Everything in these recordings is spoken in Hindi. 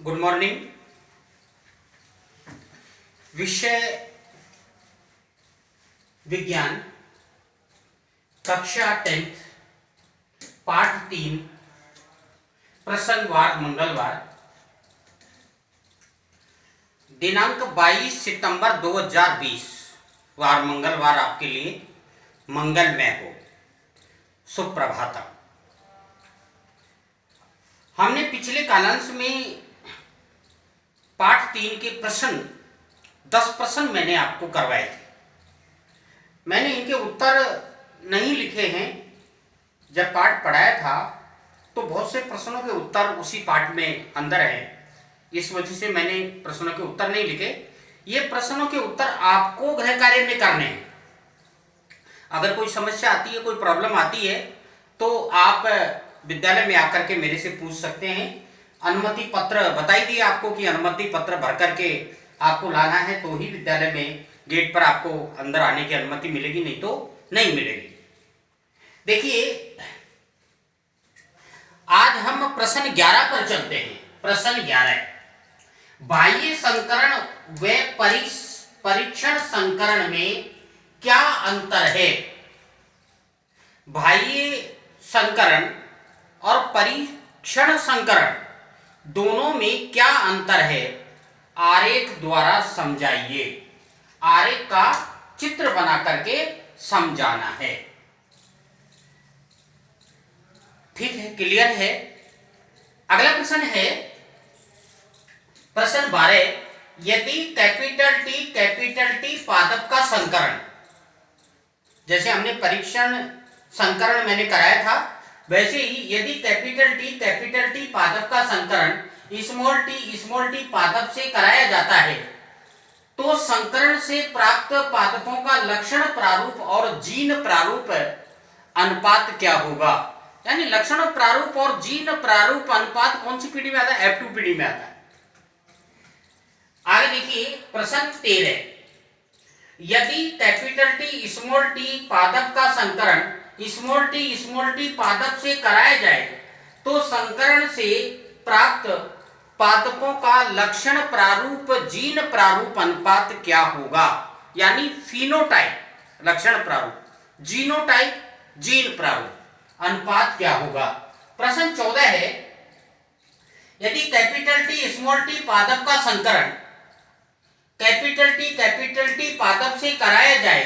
Good morning. विषय विज्ञान, कक्षा 10th, पाठ 3, प्रश्न वार मंगलवार, दिनांक 22 सितंबर 2020 वार मंगलवार आपके लिए मंगलमय हो। सुप्रभातम। हमने पिछले कालांश में पाठ 3 के प्रश्न 10 प्रश्न मैंने आपको करवाए थे। मैंने इनके उत्तर नहीं लिखे हैं। जब पाठ पढ़ाया था तो बहुत से प्रश्नों के उत्तर उसी पाठ में अंदर है, इस वजह से मैंने प्रश्नों के उत्तर नहीं लिखे। ये प्रश्नों के उत्तर आपको गृह कार्य में करने हैं। अगर कोई समस्या आती है, कोई प्रॉब्लम आती है तो आप विद्यालय में आकर के मेरे से पूछ सकते हैं। अनुमति पत्र बता ही दिया आपको कि अनुमति पत्र भर करके आपको लाना है तो ही विद्यालय में गेट पर आपको अंदर आने की अनुमति मिलेगी, नहीं तो नहीं मिलेगी। देखिए, आज हम प्रश्न 11 पर चलते हैं। प्रश्न 11, बाह्य संकरण व परीक्षण संकरण में क्या अंतर है? बाह्य संकरण और परीक्षण संकरण दोनों में क्या अंतर है? आरेख द्वारा समझाइए। आरेख का चित्र बना करके समझाना है। ठीक है, क्लियर है। अगला प्रश्न है प्रश्न 12, यदि कैपिटल टी पादप का संकरण, जैसे हमने परीक्षण संकरण मैंने कराया था, वैसे ही यदि कैपिटल टी पादप का संकरण स्मॉल टी पादप से कराया जाता है तो संकरण से प्राप्त पादपों का लक्षण प्रारूप और जीन प्रारूप अनुपात क्या होगा? यानी लक्षण प्रारूप और जीन प्रारूप अनुपात कौन सी पीढ़ी में आता है? F2 पीढ़ी में आता है। आगे देखिए प्रश्न 13, यदि कैपिटल टी स्मॉल टी पादप का संकरण स्मॉल टी पादप से कराया जाए तो संकरण से प्राप्त पादपों का लक्षण प्रारूप जीन प्रारूप अनुपात क्या होगा? यानी फिनोटाइप लक्षण प्रारूप, जीनोटाइप जीन प्रारूप अनुपात क्या होगा? प्रश्न 14 है, यदि कैपिटल टी पादप का संकरण कैपिटल टी पादप से कराया जाए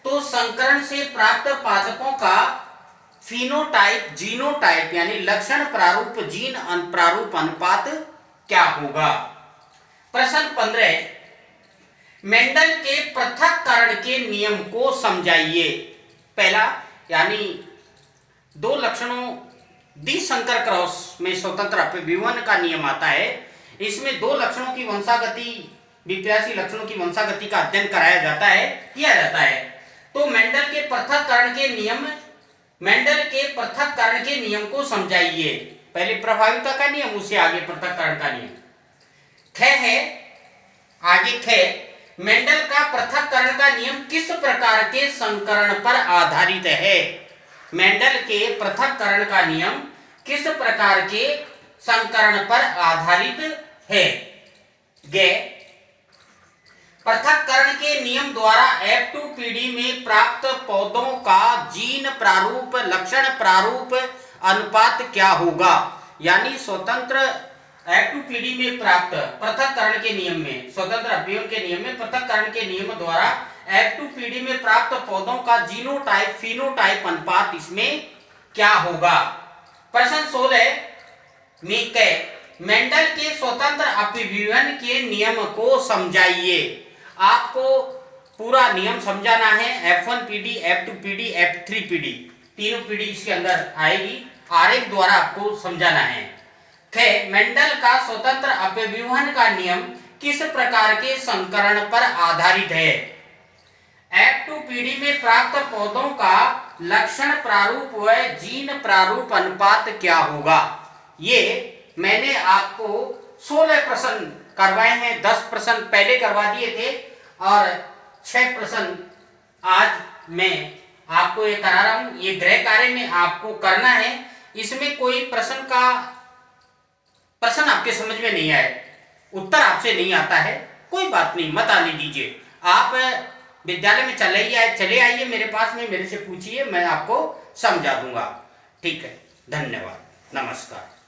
तो संकरण से प्राप्त पादपों का फिनोटाइप जीनोटाइप यानी लक्षण प्रारूप जीन प्रारूप अनुपात क्या होगा? प्रश्न 15, मेंडल के पृथक्करण के नियम को समझाइए। पहला, यानी दो लक्षणों डी संकर क्रॉस में स्वतंत्र अपव्यूहन का नियम आता है। इसमें दो लक्षणों की वंशागति, विप्यासी लक्षणों की वंशागति का अध्ययन कराया जाता है, किया जाता है। तो मेंडल के पृथक्करण के नियम को समझाइए। पहले प्रभाविता का नियम, उससे आगे पृथक्करण का नियम। ख है, आगे ख, मेंडल का पृथक्करण का नियम किस प्रकार के संकरण पर आधारित है? मेंडल के पृथक्करण का नियम किस प्रकार के संकरण पर आधारित है? ग, पृथक्करण के नियम द्वारा F2 पीढ़ी में प्राप्त पौधों का जीन प्रारूप लक्षण प्रारूप अनुपात क्या होगा? यानी स्वतंत्र F2 पीढ़ी में प्राप्त पृथक्करण के नियम में, स्वतंत्र अपव्यूहन के नियम में पृथक्करण के नियम द्वारा F2 पीढ़ी में प्राप्त पौधों का जीनोटाइप फिनोटाइप अनुपात इसमें क्या होगा? प्रश्न 16, मेंडल के स्वतंत्र अपव्यूहन के नियम को समझाइए। आपको पूरा नियम समझाना है। F1 पीढ़ी, F2 पीढ़ी, F3 पीढ़ी, तीनों पीढ़ी इसके अंदर आएगी। आरेख द्वारा आपको समझाना है। ख, मेंडल का स्वतंत्र अपव्यूहन का नियम किस प्रकार के संकरण पर आधारित है? F2 पीढ़ी में प्राप्त पौधों का लक्षण प्रारूप व जीन प्रारूप अनुपात क्या होगा? ये मैंने आपको 16 प्रश्न करवाए हैं। 10 प्रश्न पहले करवा दिए थे और 6 प्रश्न आज मैं आपको ये करा रहा हूं। ये गृह कार्य में आपको करना है। इसमें कोई प्रश्न आपके आपके समझ में नहीं आए, उत्तर आपसे नहीं आता है, कोई बात नहीं, मत आने दीजिए। आप विद्यालय में चले आइए मेरे पास में, मेरे से पूछिए, मैं आपको समझा दूंगा। ठीक है, धन्यवाद, नमस्कार।